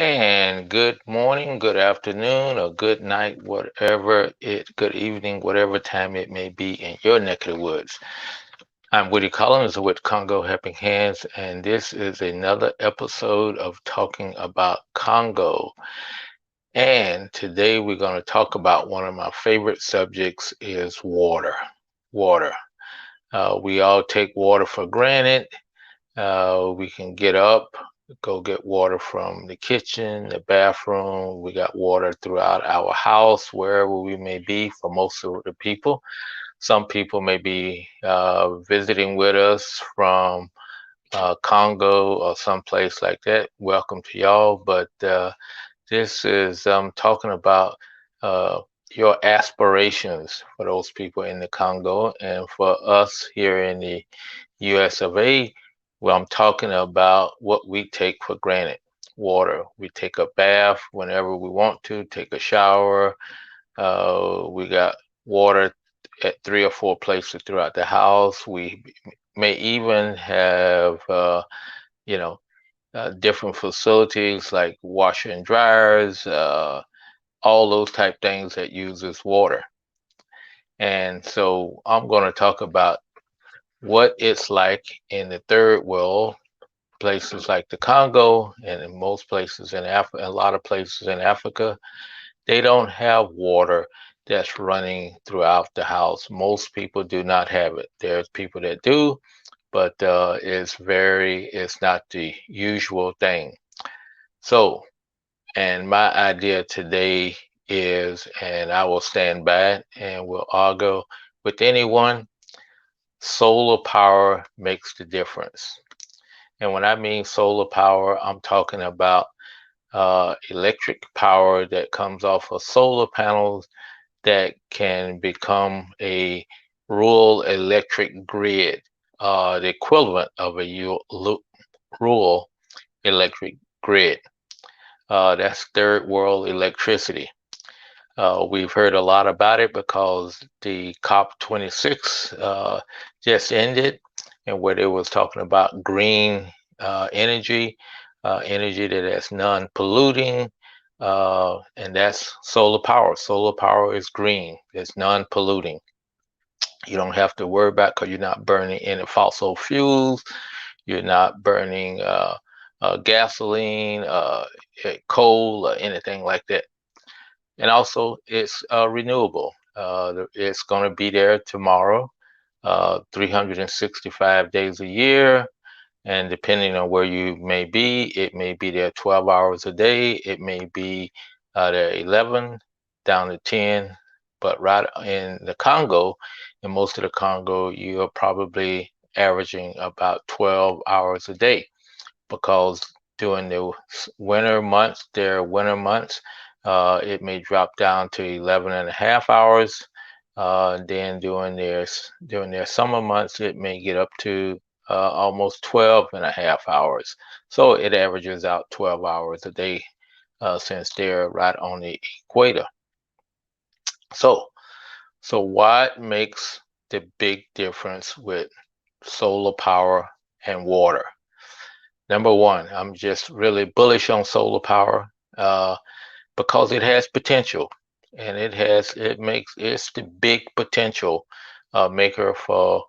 And good morning, good afternoon, or good night, good evening, whatever time it may be in your neck of the woods. I'm Woody Collins with Congo Helping Hands, and this is another episode of talking about Congo. And today we're going to talk about one of my favorite subjects is water. Water. We all take water for granted. We can get up, go get water from the kitchen, the bathroom. We got water throughout our house, wherever we may be for most of the people. Some people may be visiting with us from Congo or someplace like that. Welcome to y'all. But this is talking about uh, your aspirations for those people in the Congo and for us here in the US of A. Well, I'm talking about what we take for granted. Water. We take a bath whenever we want to, take a shower. We got water at 3 or 4 places throughout the house. We may even have, you know, different facilities like washer and dryers, all those type things that uses water. And so I'm going to talk about what it's like in the third world, places like the Congo and in most places in Africa, a lot of places in Africa, they don't have water that's running throughout the house. Most people do not have it. There's people that do, but it's not the usual thing. So, and my idea today is, and I will stand by it and will argue with anyone, solar power makes the difference. And when I mean solar power, I'm talking about electric power that comes off of solar panels that can become a rural electric grid, the equivalent of a rural electric grid. That's third world electricity. We've heard a lot about it because the COP26 just ended, and where they was talking about green energy, energy that is non-polluting, and that's solar power. Solar power is green. It's non-polluting. You don't have to worry about because you're not burning any fossil fuels. You're not burning gasoline, coal, or anything like that. And also, it's renewable. It's going to be there tomorrow, 365 days a year. And depending on where you may be, it may be there 12 hours a day. It may be there 11 down to 10. But right in the Congo, in most of the Congo, you're probably averaging about 12 hours a day because during the winter months, it may drop down to 11 and a half hours. Then during their summer months, it may get up to almost 12 and a half hours. So it averages out 12 hours a day since they're right on the equator. So, so what makes the big difference with solar power and water? Number one, I'm just really bullish on solar power because it has potential, and it's the big potential maker for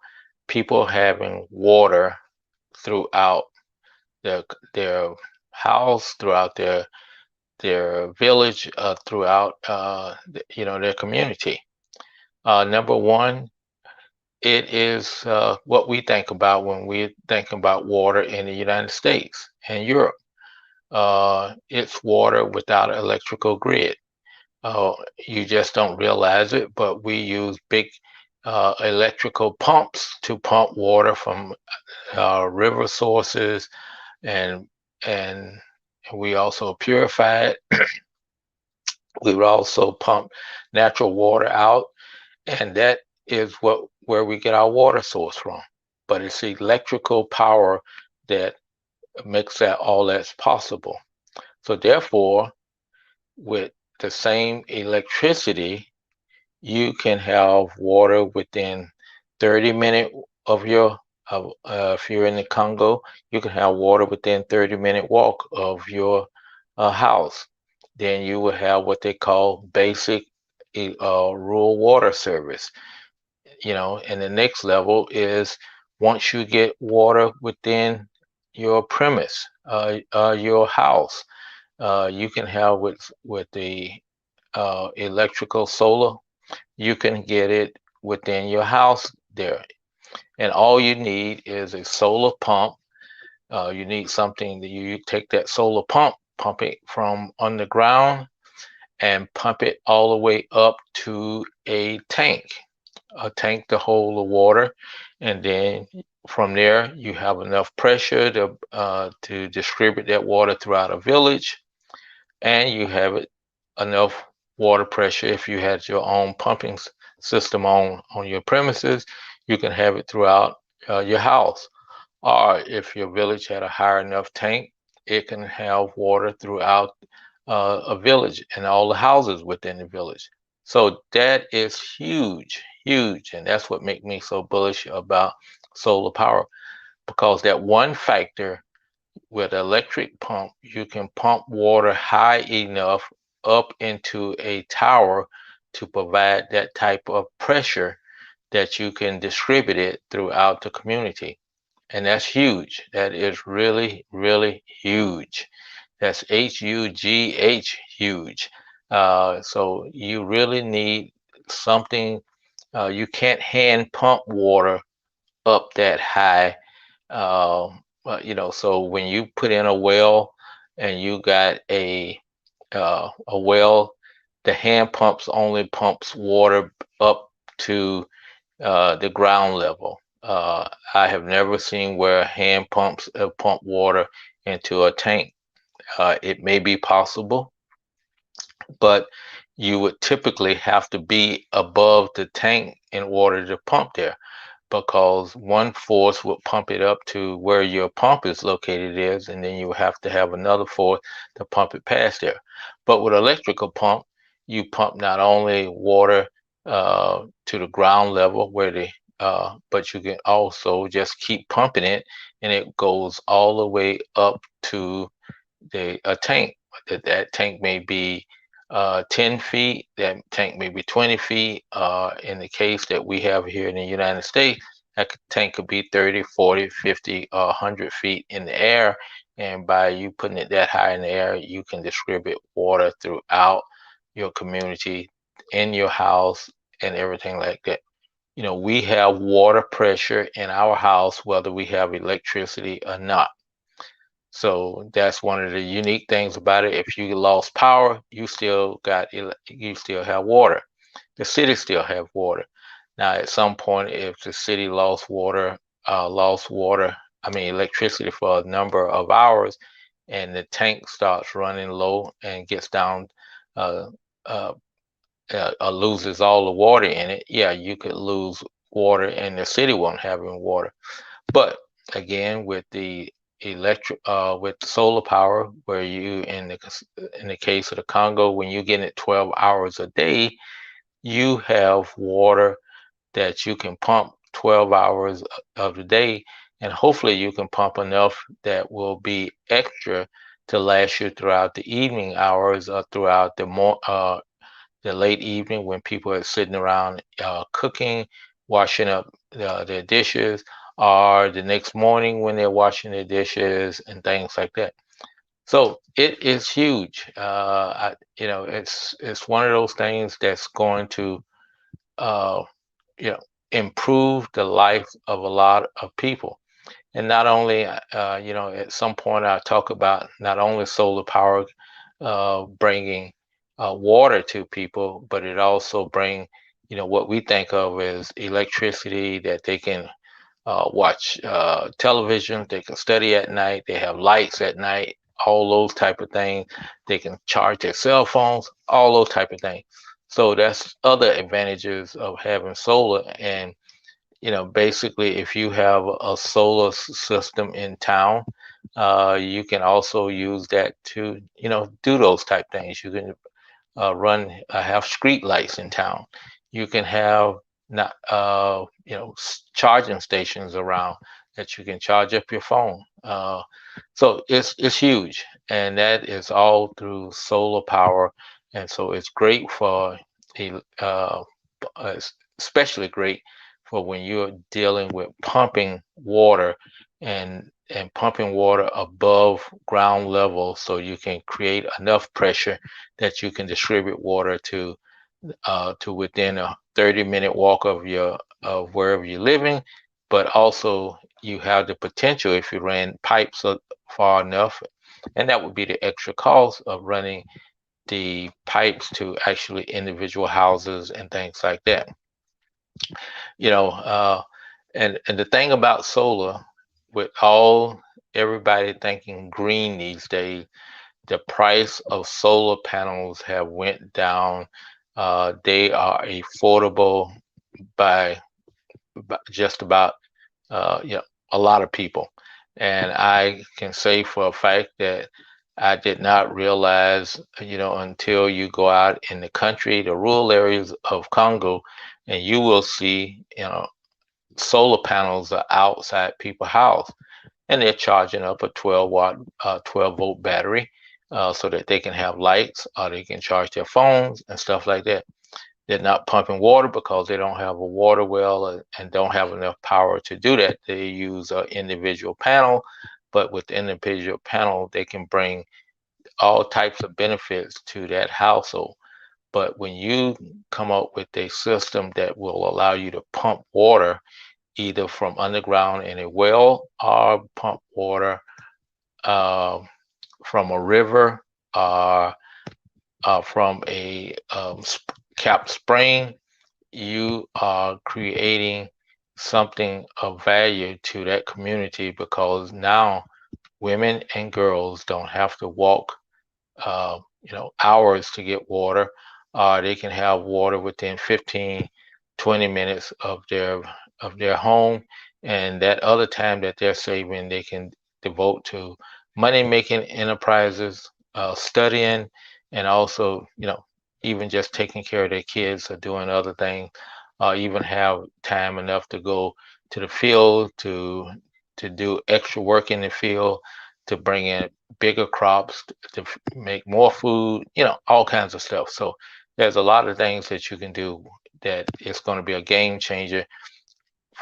people having water throughout their house, throughout their village, throughout their community. Number one, it is what we think about when we think about water in the United States and Europe. It's water without an electrical grid. You just don't realize it, but we use big electrical pumps to pump water from river sources, and and we also purify it. We would also pump natural water out, and that is where we get our water source from. But it's electrical power that makes that all that's possible. So therefore, with the same electricity, you can have water within 30 minutes of if you're in the Congo, you can have water within 30-minute walk of your house. Then you will have what they call basic rural water service. And the next level is once you get water within your premise, your house, you can have with the electrical solar, you can get it within your house there. And all you need is a solar pump. You need something that you take that solar pump it from underground and pump it all the way up to a tank to hold the water, and then from there you have enough pressure to distribute that water throughout a village, and you have it enough water pressure if you had your own pumping system on your premises, you can have it throughout your house. Or if your village had a higher enough tank, it can have water throughout a village and all the houses within the village. So that is huge, huge, and that's what makes me so bullish about solar power, because that one factor with electric pump, you can pump water high enough up into a tower to provide that type of pressure that you can distribute it throughout the community. And that's huge. That is really, really huge. That's HUGH, huge. So you really need something. You can't hand pump water up that high. So when you put in a well and you got a well, the hand pumps only pumps water up to the ground level. I have never seen where hand pumps pump water into a tank. It may be possible, but you would typically have to be above the tank in order to pump there, because one force would pump it up to where your pump is located is, and then you have to have another force to pump it past there. But with electrical pump, you pump not only water to the ground level but you can also just keep pumping it, and it goes all the way up to a tank. That tank may be 10 feet, that tank may be 20 feet. In the case that we have here in the United States, tank could be 30, 40, 50, 100 feet in the air. And by you putting it that high in the air, you can distribute water throughout your community, in your house, and everything like that. We have water pressure in our house, whether we have electricity or not. So that's one of the unique things about it. If you lost power, you still have water. The city still have water. Now, at some point, if the city electricity for a number of hours, and the tank starts running low and gets down, uh, uh, loses all the water in it, yeah, you could lose water, and the city won't have any water. But again, with solar power, where you in the case of the Congo, when you get it 12 hours a day, you have water that you can pump 12 hours of the day, and hopefully you can pump enough that will be extra to last you throughout the evening hours or throughout the late evening when people are sitting around cooking, washing up their dishes, or the next morning when they're washing their dishes and things like that. So it is huge. It's one of those things that's going to uh, improve the life of a lot of people. And not only, at some point I'll talk about not only solar power bringing water to people, but it also bring, what we think of as electricity that they can watch television, they can study at night, they have lights at night, all those type of things. They can charge their cell phones, all those type of things. So that's other advantages of having solar. And basically, if you have a solar system in town, you can also use that to, do those type things. You can have street lights in town. You can have not, charging stations around that you can charge up your phone. So it's huge, and that is all through solar power, and so it's great for especially great for when you're dealing with pumping water and pumping water above ground level, so you can create enough pressure that you can distribute water to within a 30-minute walk of wherever you're living, but also you have the potential if you ran pipes far enough, and that would be the extra cost of running the pipes to actually individual houses and things like that. You know, and the thing about solar, with all everybody thinking green these days, the price of solar panels have went down. They are affordable by just about a lot of people. And I can say for a fact that I did not realize, until you go out in the country, the rural areas of Congo, and you will see, solar panels are outside people's house, and they're charging up a 12-watt, 12-volt battery, so that they can have lights or they can charge their phones and stuff like that. They're not pumping water because they don't have a water well and don't have enough power to do that. They use an individual panel, but with the individual panel, they can bring all types of benefits to that household. But when you come up with a system that will allow you to pump water either from underground in a well or pump water uh, from a river or from a capped spring, you are creating something of value to that community, because now women and girls don't have to walk, hours to get water. They can have water within 15, 20 minutes of their home, and that other time that they're saving, they can devote to money making enterprises, studying, and also, even just taking care of their kids or doing other things, or even have time enough to go to the field to do extra work in the field, to bring in bigger crops, to make more food, all kinds of stuff. So there's a lot of things that you can do that is going to be a game changer,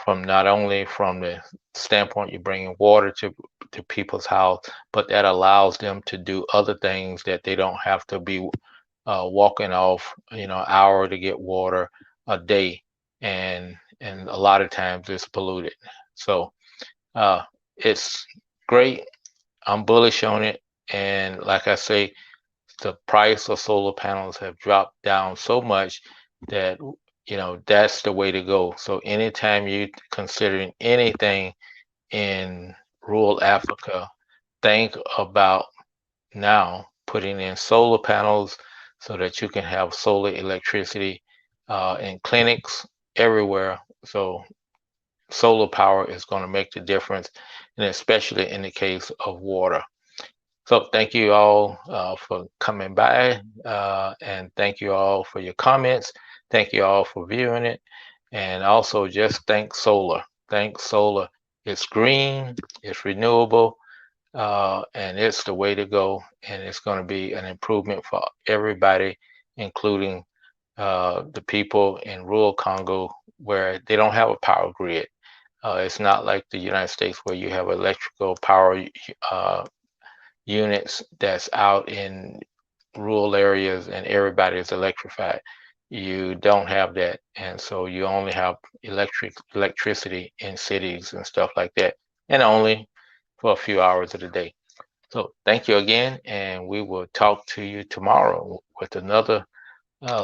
from not only from the standpoint you're bringing water to people's house, but that allows them to do other things that they don't have to be walking off, hour to get water a day, and a lot of times it's polluted. So it's great. I'm bullish on it, and like I say, the price of solar panels have dropped down so much that that's the way to go. So anytime you considering anything in rural Africa, think about now putting in solar panels so that you can have solar electricity in clinics everywhere. So solar power is going to make the difference, and especially in the case of water. So thank you all for coming by, and thank you all for your comments. Thank you all for viewing it, and also just thank solar. Thank solar. It's green, it's renewable, and it's the way to go. And it's going to be an improvement for everybody, including the people in rural Congo where they don't have a power grid. It's not like the United States where you have electrical power units that's out in rural areas and everybody is electrified. You don't have that, and so you only have electricity in cities and stuff like that, and only for a few hours of the day. So thank you again, and we will talk to you tomorrow with another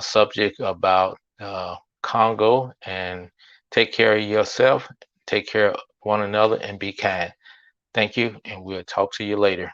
subject about Congo. And take care of yourself, take care of one another, and be kind. Thank you, and we'll talk to you later.